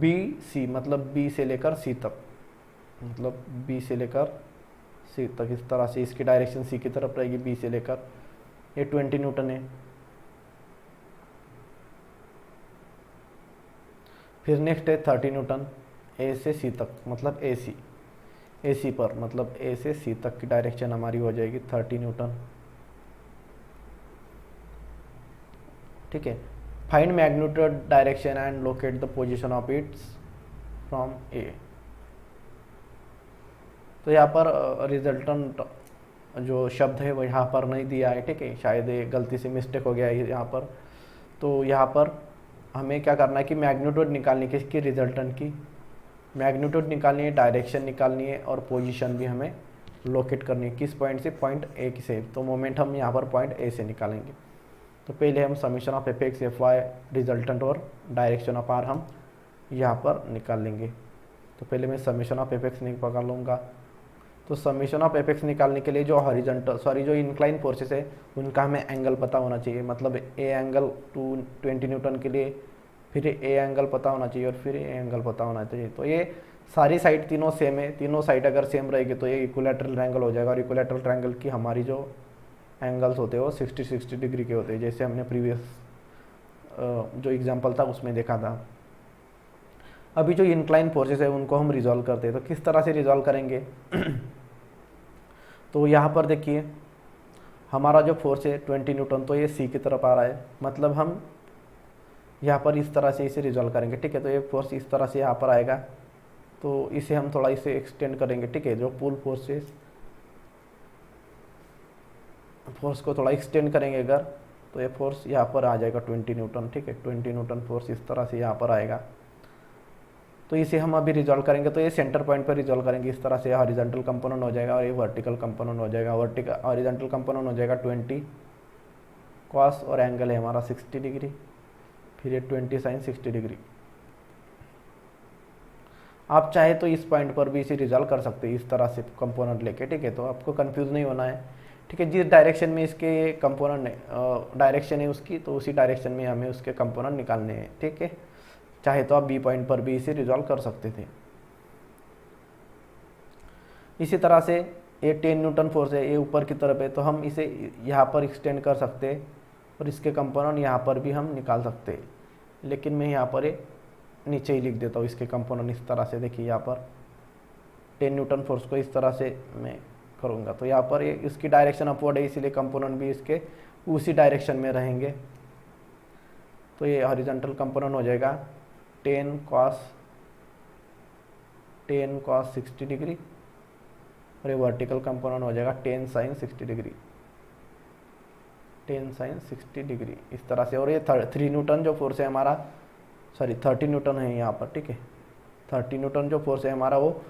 BC, मतलब B से लेकर C तक, मतलब B से लेकर C तक। इस तरह से इसकी डायरेक्शन C की तरफ रहेगी, B से लेकर। ये 20 न्यूटन है। फिर नेक्स्ट है 30 न्यूटन A से C तक, मतलब AC पर, मतलब A से C तक की डायरेक्शन हमारी हो जाएगी 30 न्यूटन, ठीक है। Find magnitude direction and locate the position of its from A। तो यहाँ पर रिजल्टेंट जो शब्द है वो यहाँ पर नहीं दिया है, ठीक है। शायद ये गलती से मिस्टेक हो गया है यहाँ पर। तो यहाँ पर हमें क्या करना है कि मैग्नीट्यूड निकालनी है, किसकी, रिजल्टेंट की मैग्नीट्यूड निकालनी है, डायरेक्शन निकालनी है और पोजीशन भी हमें लोकेट करनी है। किस पॉइंट से, पॉइंट A से। तो मोमेंट हम यहाँ पर पॉइंट A से निकालेंगे। तो पहले हम summation of Fx Fy resultant और डायरेक्शन ऑफ R हम यहाँ पर निकाल लेंगे। तो पहले मैं समीशन ऑफ Fx निकाल लूँगा। तो समीशन ऑफ Fx निकालने के लिए जो जो इंक्लाइन फोर्सेस है उनका हमें एंगल पता होना चाहिए। मतलब A एंगल 20 न्यूटन के लिए, फिर A एंगल पता होना चाहिए और फिर A एंगल पता होना चाहिए। तो ये सारी साइड तीनों सेम है, तीनों साइड अगर सेम रहेगी तो ये इक्विलैटरल ट्रायंगल हो जाएगा। और इक्विलैटरल ट्रायंगल की हमारी जो एंगल्स होते हैं वो 60 डिग्री के होते हैं, जैसे हमने प्रीवियस जो एग्जांपल था उसमें देखा था। अभी जो इंक्लाइन फोर्सेस है उनको हम रिजॉल्व करते हैं। तो किस तरह से रिजॉल्व करेंगे तो यहाँ पर देखिए हमारा जो फोर्स है 20 न्यूटन, तो ये C की तरफ आ रहा है, मतलब हम यहाँ पर इस तरह से इसे रिजॉल्व करेंगे, ठीक है। तो ये फोर्स इस तरह से यहाँ पर आएगा, तो इसे हम थोड़ा इसे एक्सटेंड करेंगे, ठीक है। जो पुल फोर्स को थोड़ा एक्सटेंड करेंगे अगर, तो ये फोर्स यहाँ पर आ जाएगा 20 न्यूटन, ठीक है। 20 न्यूटन फोर्स इस तरह से यहाँ पर आएगा। तो इसे हम अभी रिजॉल्व करेंगे। तो ये सेंटर पॉइंट पर रिजॉल्व करेंगे। इस तरह से हॉरिजॉन्टल कंपोनेंट हो जाएगा और ये वर्टिकल कंपोनेंट हो जाएगा। हॉरिजॉन्टल कंपोनेंट हो जाएगा 20 कॉस और एंगल है हमारा 60 डिग्री, फिर ये 20 साइन 60 डिग्री। आप चाहे तो इस पॉइंट पर भी इसे रिजॉल्व कर सकते हैं इस तरह से कंपोनेंट लेके, ठीक है। तो आपको कंफ्यूज नहीं होना है, ठीक है। जिस डायरेक्शन में इसके कंपोनेंट डायरेक्शन है उसकी, तो उसी डायरेक्शन में हमें उसके कंपोनेंट निकालने हैं, ठीक है। चाहे तो आप बी पॉइंट पर भी इसे रिजॉल्व कर सकते थे। इसी तरह से ये 10 न्यूटन फोर्स है, ये ऊपर की तरफ है, तो हम इसे यहाँ पर एक्सटेंड कर सकते हैं और इसके कंपोनेंट यहाँ पर भी हम निकाल सकते हैं। लेकिन मैं यहाँ पर नीचे ही लिख देता हूँ इसके कंपोनेंट इस तरह से। देखिए यहाँ पर 10 न्यूटन फोर्स को इस तरह से मैं करूँगा, तो यहाँ पर ये इसकी डायरेक्शन अपवर्ड है, इसीलिए कंपोनेंट भी इसके उसी डायरेक्शन में रहेंगे। तो ये हॉरिजॉन्टल कंपोनेंट हो जाएगा 10 cos 60 डिग्री और ये वर्टिकल कंपोनेंट हो जाएगा 10 साइन 60 डिग्री, 10 साइन 60 डिग्री इस तरह से। और ये 3 न्यूटन जो फोर्स है हमारा, 30 न्यूटन है यहाँ पर, ठीक है। 30 न्यूटन जो फोर्स है हमारा वो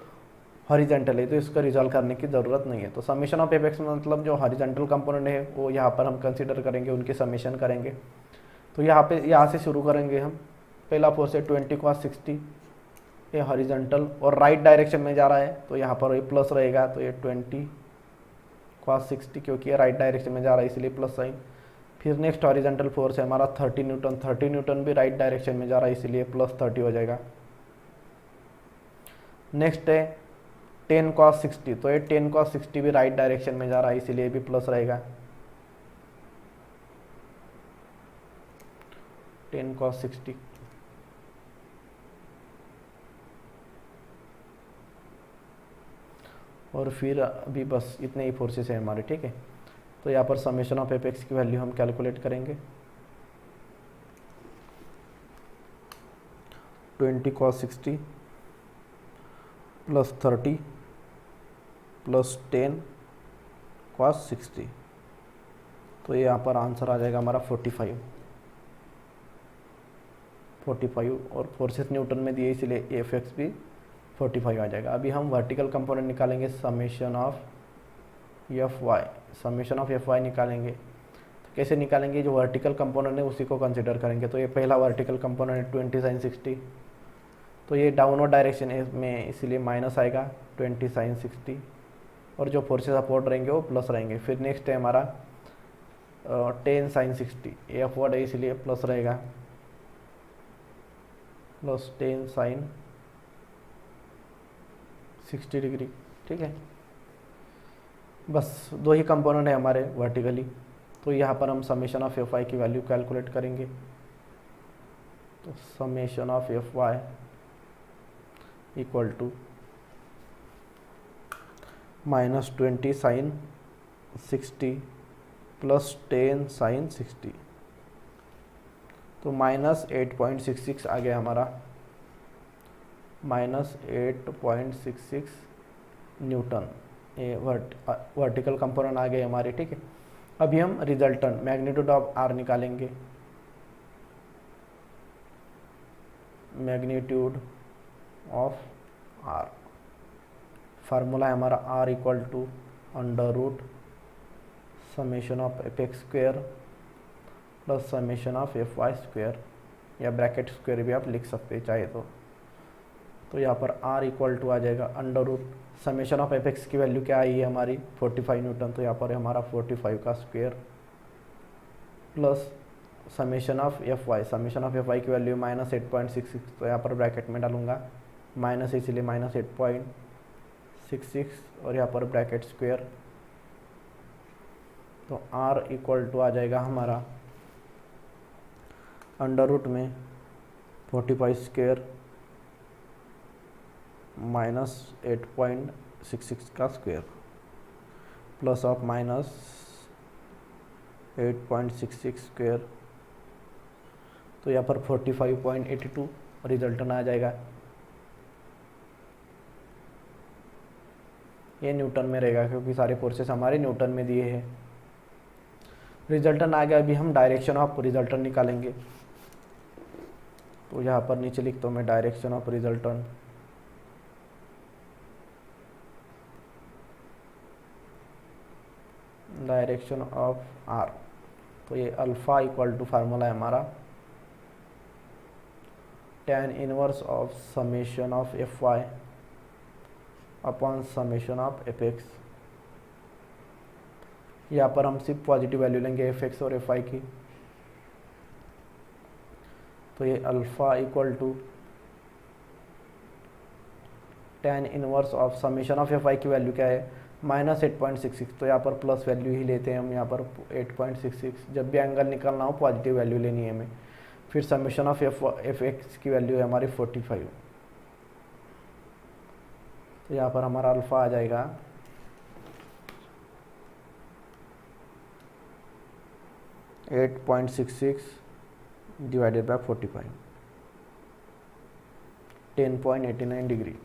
हॉरिजॉन्टल है, तो इसको रिजॉल्व करने की ज़रूरत नहीं है। तो समेशन ऑफ Fx मतलब जो हॉरिजॉन्टल कंपोनेंट है वो यहाँ पर हम कंसीडर करेंगे, उनकी समेशन करेंगे। तो यहाँ से शुरू करेंगे हम। पहला फोर्स है 20 cos 60, ये हॉरिजॉन्टल और राइट डायरेक्शन में जा रहा है, तो यहाँ पर ये प्लस रहेगा, तो ये 20 cos 60, क्योंकि ये राइट डायरेक्शन में जा रहा है इसलिए प्लस साइन। फिर नेक्स्ट हॉरिजॉन्टल फोर्स है हमारा 30 न्यूटन, 30 न्यूटन भी राइट डायरेक्शन में जा रहा है इसीलिए प्लस 30 हो जाएगा। नेक्स्ट है 10 cos 60, तो ये 10 cos 60 भी राइट डायरेक्शन में जा रहा है इसीलिए भी प्लस रहेगा। 10 cos 60, और फिर अभी बस इतने ही फोर्सेस हैं हमारे, ठीक है। तो यहाँ पर समेशन ऑफ एपेक्स की वैल्यू हम कैलकुलेट करेंगे। 20 cos 60 प्लस 30 प्लस 10 cos 60, तो ये यहाँ पर आंसर आ जाएगा हमारा 45, और फोर्सेस न्यूटन में दिए इसलिए एफ एक्स भी 45 आ जाएगा। अभी हम वर्टिकल कंपोनेंट निकालेंगे, summation of F Y, summation of F Y निकालेंगे। तो कैसे निकालेंगे, जो वर्टिकल कंपोनेंट है उसी को कंसिडर करेंगे। तो ये पहला वर्टिकल कंपोनेंट है 20 sin 60, तो ये डाउनवर्ड डायरेक्शन में इसलिए माइनस आएगा 20 sin 60, और जो फोर्सेस अपोर्ट रहेंगे वो प्लस रहेंगे। फिर नेक्स्ट है हमारा 10 sin 60, ये अपवर्ड है इसलिए प्लस रहेगा, प्लस 10 sin 60 डिग्री, ठीक है। बस दो ही कंपोनेंट है हमारे वर्टिकली, तो यहाँ पर हम समेशन ऑफ एफ वाई की वैल्यू कैलकुलेट करेंगे। तो summation of F Y equal to -20 sin 60 plus 10 sin 60, तो -8.66 आ गया हमारा, -8.66 न्यूटन, ये वर्टिकल कंपोनेंट आ गए हमारे, ठीक है। अभी हम रिजल्टेंट मैग्नीट्यूड ऑफ आर निकालेंगे। मैग्नीट्यूड ऑफ आर, फार्मूला है हमारा R equal to under root summation of F X square plus summation of F Y square, या ब्रैकेट स्क्वेयर भी आप लिख सकते हैं चाहे तो यहाँ पर r इक्वल टू आ जाएगा under root summation of F X की वैल्यू क्या आई है हमारी 45 न्यूटन, तो यहाँ पर हमारा 45 का square plus summation of F Y, summation of F Y की वैल्यू -8.66, तो यहाँ पर ब्रैकेट में डालूंगा माइनस, इसलिए -8.66, और यहाँ पर ब्रैकेट स्क्वेयर, तो r इक्वल टू आ जाएगा हमारा अंडर रूट में 45 स्क्वेयर -8.66 का स्क्वेयर प्लस ऑफ -8.66 स्क्वेयर, तो यहाँ पर 45.82 रिजल्टन आ जाएगा। ये न्यूटन में रहेगा क्योंकि सारे फोर्सेस हमारे न्यूटन में दिए हैं। रिजल्टन आ गया, अभी हम डायरेक्शन ऑफ रिजल्टन निकालेंगे। तो यहाँ पर नीचे लिखता हूँ मैं direction of resultant, direction of R, तो ये अल्फा इक्वल टू फार्मूला है हमारा tan inverse of summation of F Y upon summation of F X. यहाँ पर हम सिर्फ पॉजिटिव वैल्यू लेंगे एफ एक्स और एफ वाई की, तो ये alpha equal to tan inverse of summation of F Y की वैल्यू क्या है -8.66, तो यहाँ पर प्लस वैल्यू ही लेते हैं हम, यहाँ पर 8.66, जब भी एंगल निकालना हो पॉजिटिव वैल्यू लेनी है हमें। फिर समेशन ऑफ एफ एक्स की वैल्यू है हमारी 45, तो यहाँ पर हमारा अल्फा आ जाएगा 8.66 डिवाइडेड बाय 45, 10.89 डिग्री,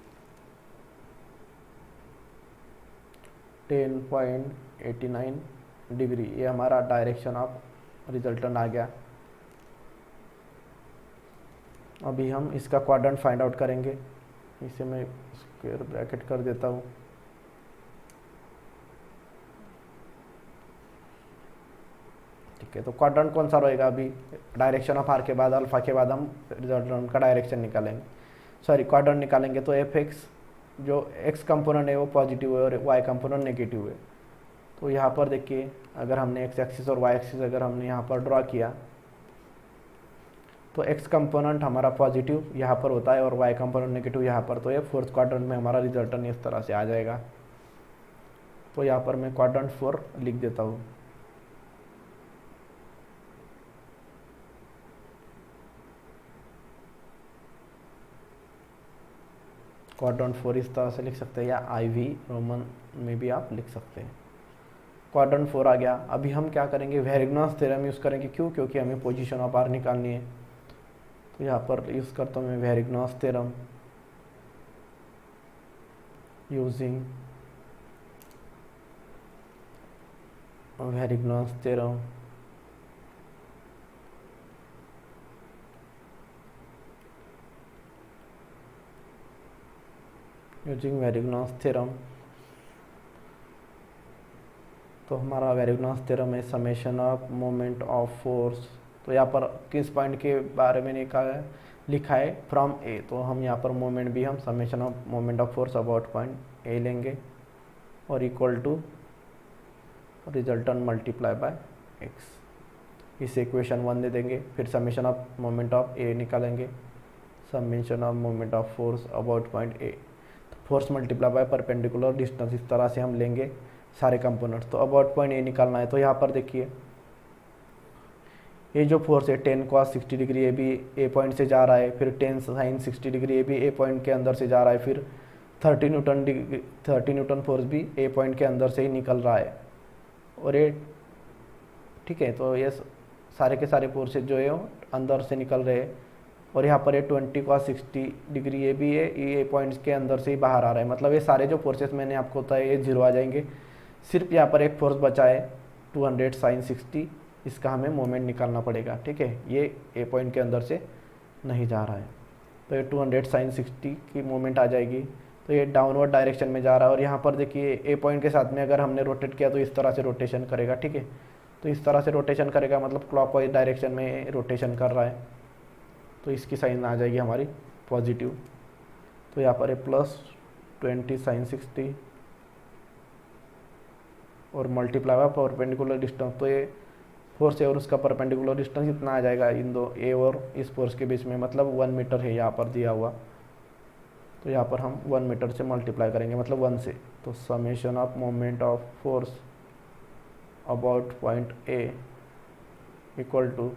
10.89 डिग्री, ये हमारा डायरेक्शन ऑफ रिजल्टेंट आ गया। अभी हम इसका क्वाड्रेंट फाइंड आउट करेंगे, इसे मैं स्क्वायर ब्रैकेट कर देता हूँ। ठीक, ओके, तो क्वाड्रेंट कौन सा रहेगा अभी, डायरेक्शन ऑफ आर के बाद अल्फा के बाद हम रिजल्टेंट का डायरेक्शन निकालेंगे, सॉरी क्वाड्रेंट निकालेंगे। तो एफ एक्स जो एक्स कंपोनेंट है वो पॉजिटिव है और वाई कंपोनेंट नेगेटिव है। तो यहाँ पर देखिए अगर हमने एक्स एक्सिस और वाई एक्सिस अगर हमने यहाँ पर ड्रॉ किया तो एक्स कंपोनेंट हमारा पॉजिटिव यहाँ पर होता है और वाई कंपोनेंट नेगेटिव यहाँ पर। तो ये फोर्थ क्वाड्रेंट में हमारा रिजल्टेंट इस तरह से आ जाएगा। तो यहाँ पर मैं क्वाड्रेंट 4 लिख देता हूँ। क्वाड्रेंट 4 इस तरह से लिख सकते हैं या IV रोमन में भी आप लिख सकते हैं। क्वाड्रेंट 4 आ गया। अभी हम क्या करेंगे, वेरिग्नॉस थ्योरम यूज़ करेंगे। क्यों? क्योंकि हमें पोजीशन ऑफ आर निकालनी है। तो यहाँ पर यूज़ करता हूँ मैं Varignon's theorem using Varignon's theorem using Varignon's theorem. तो हमारा वेरिग्नॉस थ्योरम है summation of moment of force. तो यहाँ पर किस पॉइंट के बारे में लिखा है फ्रॉम ए। तो हम यहाँ पर मोमेंट भी हम summation of moment of force about point A लेंगे और equal to resultant multiply by X. इस इक्वेशन 1 दे देंगे। फिर summation of moment of A निकालेंगे, summation of moment of force about point A. Force multiply by perpendicular distance, इस तरह से हम लेंगे सारे कंपोनेंट्स। तो अबाउट पॉइंट ए निकालना है। तो यहाँ पर देखिए ये जो फोर्स है 10 cos 60 डिग्री ये भी ए पॉइंट से जा रहा है, फिर 10 sin 60 डिग्री ये भी ए पॉइंट के अंदर से जा रहा है, फिर 30 न्यूटन फोर्स भी ए पॉइंट के अंदर से ही निकल रहा है। और ये ठीक है, तो ये सारे के सारे फोर्सेज जो है वो अंदर से निकल रहे हैं। और यहाँ पर ये 20 cos 60 डिग्री ये भी है, ये पॉइंट्स के अंदर से ही बाहर आ रहा है। मतलब ये सारे जो फोर्सेस मैंने आपको बताया ये 0 आ जाएंगे। सिर्फ यहाँ पर एक फोर्स बचा है 200 sin 60, इसका हमें मोमेंट निकालना पड़ेगा। ठीक है, ये ए पॉइंट के अंदर से नहीं जा रहा है। तो ये 200 sin 60 की मोमेंट आ जाएगी। तो ये डाउनवर्ड डायरेक्शन में जा रहा है। और यहाँ पर देखिए ए पॉइंट के साथ में अगर हमने रोटेट किया तो इस तरह से रोटेशन करेगा। ठीक है, तो इस तरह से रोटेशन करेगा मतलब क्लॉकवाइज डायरेक्शन में रोटेशन कर रहा है। तो इसकी साइन आ जाएगी हमारी पॉजिटिव। तो यहाँ पर है +20 sin 60 और मल्टीप्लाई बाय परपेंडिकुलर डिस्टेंस। तो ये फोर्स है और उसका परपेंडिकुलर डिस्टेंस इतना आ जाएगा इन दो ए और इस फोर्स के बीच में, मतलब 1 मीटर है यहाँ पर दिया हुआ। तो यहाँ पर हम 1 मीटर से मल्टीप्लाई करेंगे, मतलब 1 से। तो summation of moment of force about point A equal to,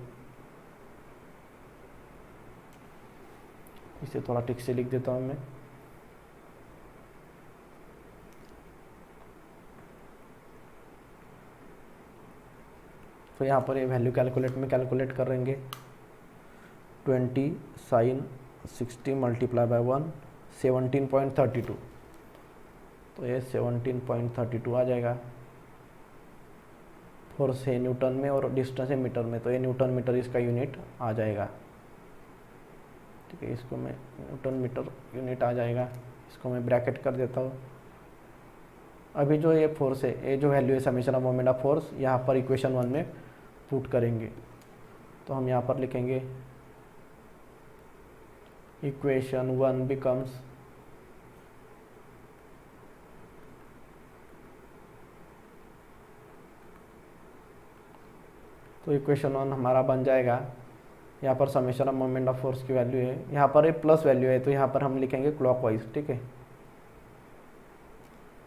इसे थोड़ा ठीक से लिख देता हूँ मैं, तो यहाँ पर ये वैल्यू कैलकुलेट करेंगे 20 sin 60 मल्टीप्लाई बाय 1 17.32। तो ये 17.32 आ जाएगा। फोर्स है न्यूटन में और डिस्टेंस है मीटर में, तो ये न्यूटन मीटर इसका यूनिट आ जाएगा। ठीक है, इसको मैं न्यूटन मीटर यूनिट आ जाएगा, इसको मैं ब्रैकेट कर देता हूँ। अभी जो ये फोर्स है, ये जो वैल्यू है summation of moment of force, यहाँ पर इक्वेशन 1 में पुट करेंगे। तो हम यहाँ पर लिखेंगे इक्वेशन 1 बिकम्स तो इक्वेशन 1 हमारा बन जाएगा। यहाँ पर summation of moment of force की वैल्यू है, यहाँ पर एक प्लस वैल्यू है, तो यहाँ पर हम लिखेंगे क्लॉकवाइज। ठीक है,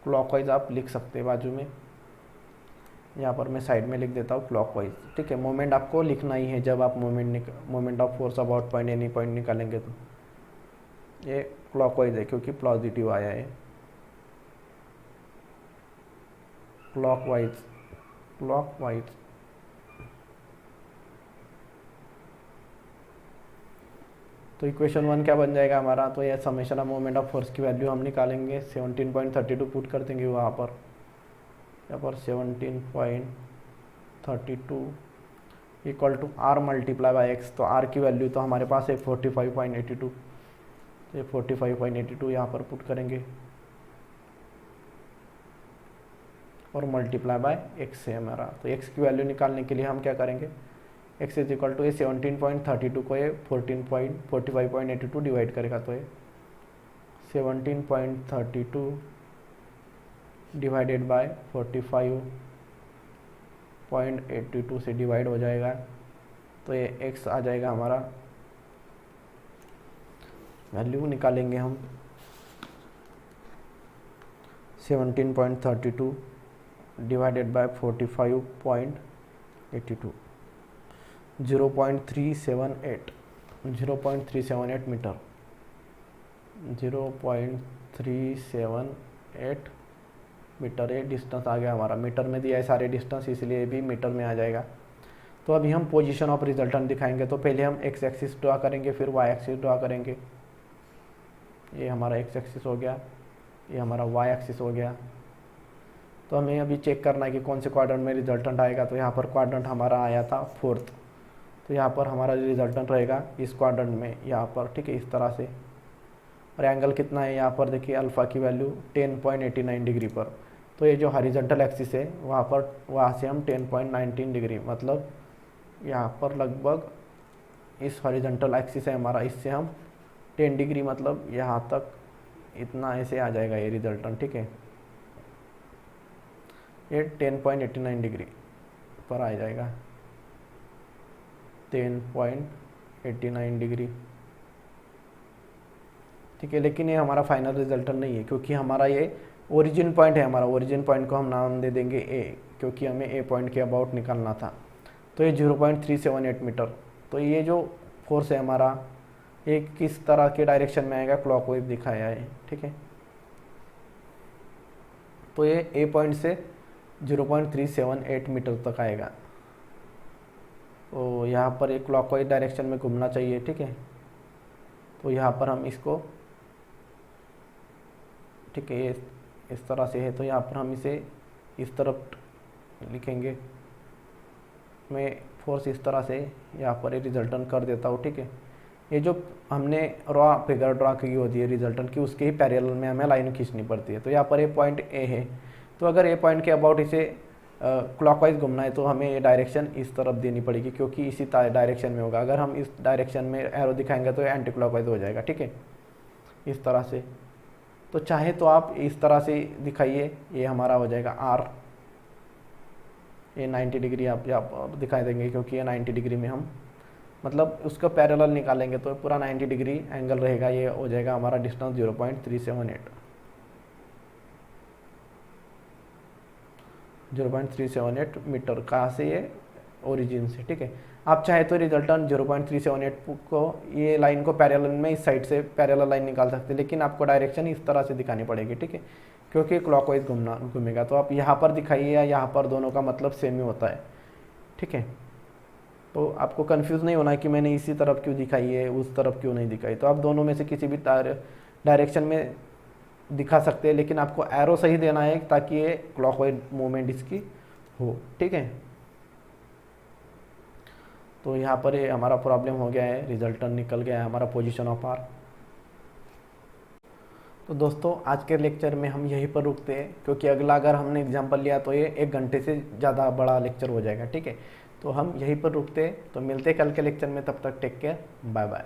क्लॉकवाइज आप लिख सकते हैं बाजू में, यहाँ पर मैं साइड में लिख देता हूँ क्लॉकवाइज। ठीक है, मोमेंट आपको लिखना ही है जब आप moment of force about point any point निकालेंगे। तो ये क्लॉकवाइज है क्योंकि पॉजिटिव आया है। क्लॉकवाइज तो इक्वेशन 1 क्या बन जाएगा हमारा, तो ये summation of moment of force की वैल्यू हम निकालेंगे 17.32 पुट कर देंगे वहाँ पर। यहाँ पर 17.32 equal to R multiply by X. तो आर की वैल्यू तो हमारे पास है 45.82, तो ये 45.82 यहाँ पर पुट करेंगे। और मल्टीप्लाई बाय एक्स है हमारा। तो एक्स की वैल्यू निकालने के लिए हम क्या करेंगे, एक्स इज इक्वल टू ये 17.32 को ये 45.82 डिवाइड करेगा, तो ये 17.32 डिवाइडेड बाय 45.82 से डिवाइड हो जाएगा, तो ये एक्स आ जाएगा हमारा, वैल्यू निकालेंगे हम 17.32 डिवाइडेड बाय 45.82, 0.378 मीटर, 0.378 मीटर ये डिस्टेंस आ गया हमारा। मीटर में दिया है सारे डिस्टेंस, इसलिए भी मीटर में आ जाएगा। तो अभी हम पोजीशन ऑफ रिजल्टेंट दिखाएंगे। तो पहले हम एक्स एक्सिस ड्रा करेंगे, फिर वाई एक्सिस ड्रा करेंगे। ये हमारा एक्स एक्सिस हो गया, ये हमारा वाई एक्सिस हो गया। तो हमें अभी चेक करना है कि कौन से क्वाड्रेंट में रिजल्टेंट आएगा। तो यहाँ पर क्वाड्रेंट हमारा आया था 4th, तो यहाँ पर हमारा रिजल्टेंट रहेगा इस क्वाड्रेंट में, यहाँ पर, ठीक है, इस तरह से। और एंगल कितना है यहाँ पर देखिए, अल्फ़ा की वैल्यू 10.89 डिग्री पर। तो ये जो हॉरिजॉन्टल एक्सिस है वहाँ पर, वहाँ से हम 10.19 डिग्री, मतलब यहाँ पर लगभग इस हॉरिजॉन्टल एक्सिस है हमारा, इससे हम 10 डिग्री, मतलब यहाँ तक इतना ऐसे आ जाएगा ये रिजल्टेंट, ठीक है। ये 10.89 डिग्री पर आ जाएगा, 10.89 डिग्री, ठीक है। लेकिन ये हमारा फाइनल रिजल्टेंट नहीं है, क्योंकि हमारा ये ओरिजिन पॉइंट है। हमारा ओरिजिन पॉइंट को हम नाम दे देंगे ए, क्योंकि हमें ए पॉइंट के अबाउट निकालना था। तो ये 0.378 मीटर। तो ये जो फोर्स है हमारा, ये किस तरह के डायरेक्शन में आएगा, क्लॉकवाइज दिखाया है, ठीक है। तो ये ए पॉइंट से 0.378 मीटर तक आएगा। तो यहाँ पर एक क्लॉकवाइज डायरेक्शन में घूमना चाहिए, ठीक है। तो यहाँ पर हम इसको, ठीक है, ये इस तरह से है, तो यहाँ पर हम इसे इस तरफ लिखेंगे। मैं फोर्स इस तरह से यहाँ पर रिजल्टेंट कर देता हूँ, ठीक है। ये जो हमने रॉ फिगर ड्रा की होती है रिजल्टेंट की, उसके ही पैरेलल में हमें लाइन खींचनी पड़ती है। तो यहाँ पर ये पॉइंट ए है, तो अगर ए पॉइंट के अबाउट इसे क्लॉकवाइज घूमना है तो हमें ये डायरेक्शन इस तरफ देनी पड़ेगी, क्योंकि इसी डायरेक्शन में होगा। अगर हम इस डायरेक्शन में एरो दिखाएंगे तो ये एंटी क्लॉकवाइज हो जाएगा, ठीक है, इस तरह से। तो चाहे तो आप इस तरह से दिखाइए, ये हमारा हो जाएगा आर, ये 90 डिग्री आप दिखाई देंगे, क्योंकि ये 90 डिग्री में हम, मतलब उसका पैरेलल निकालेंगे तो पूरा 90 डिग्री एंगल रहेगा। ये हो जाएगा हमारा डिस्टेंस 0.378 मीटर। कहाँ से, ये ओरिजिन से, ठीक है। आप चाहे तो रिजल्टेंट 0.378 को, ये लाइन को पैरेलल में इस साइड से पैरेलल लाइन निकाल सकते हैं, लेकिन आपको डायरेक्शन इस तरह से दिखानी पड़ेगी, ठीक है, क्योंकि क्लॉकवाइज घूमेगा। तो आप यहाँ पर दिखाइए या यहाँ पर, दोनों का मतलब सेम ही होता है, ठीक है। तो आपको कंफ्यूज नहीं होना है कि मैंने इसी तरफ क्यों दिखाई है, उस तरफ क्यों नहीं दिखाई। तो आप दोनों में से किसी भी डायरेक्शन में दिखा सकते हैं, लेकिन आपको एरो सही देना है ताकि ये क्लॉकवाइज मूवमेंट इसकी हो, ठीक है। तो यहाँ पर ये हमारा प्रॉब्लम हो गया है, रिजल्टेंट निकल गया है हमारा पोजीशन ऑफ आर। तो दोस्तों आज के लेक्चर में हम यहीं पर रुकते हैं, क्योंकि अगला अगर हमने एग्जांपल लिया तो ये 1 घंटे से ज़्यादा बड़ा लेक्चर हो जाएगा, ठीक है। तो हम यहीं पर रुकते हैं, तो मिलते हैं कल के लेक्चर में, तब तक टेक केयर, बाय बाय।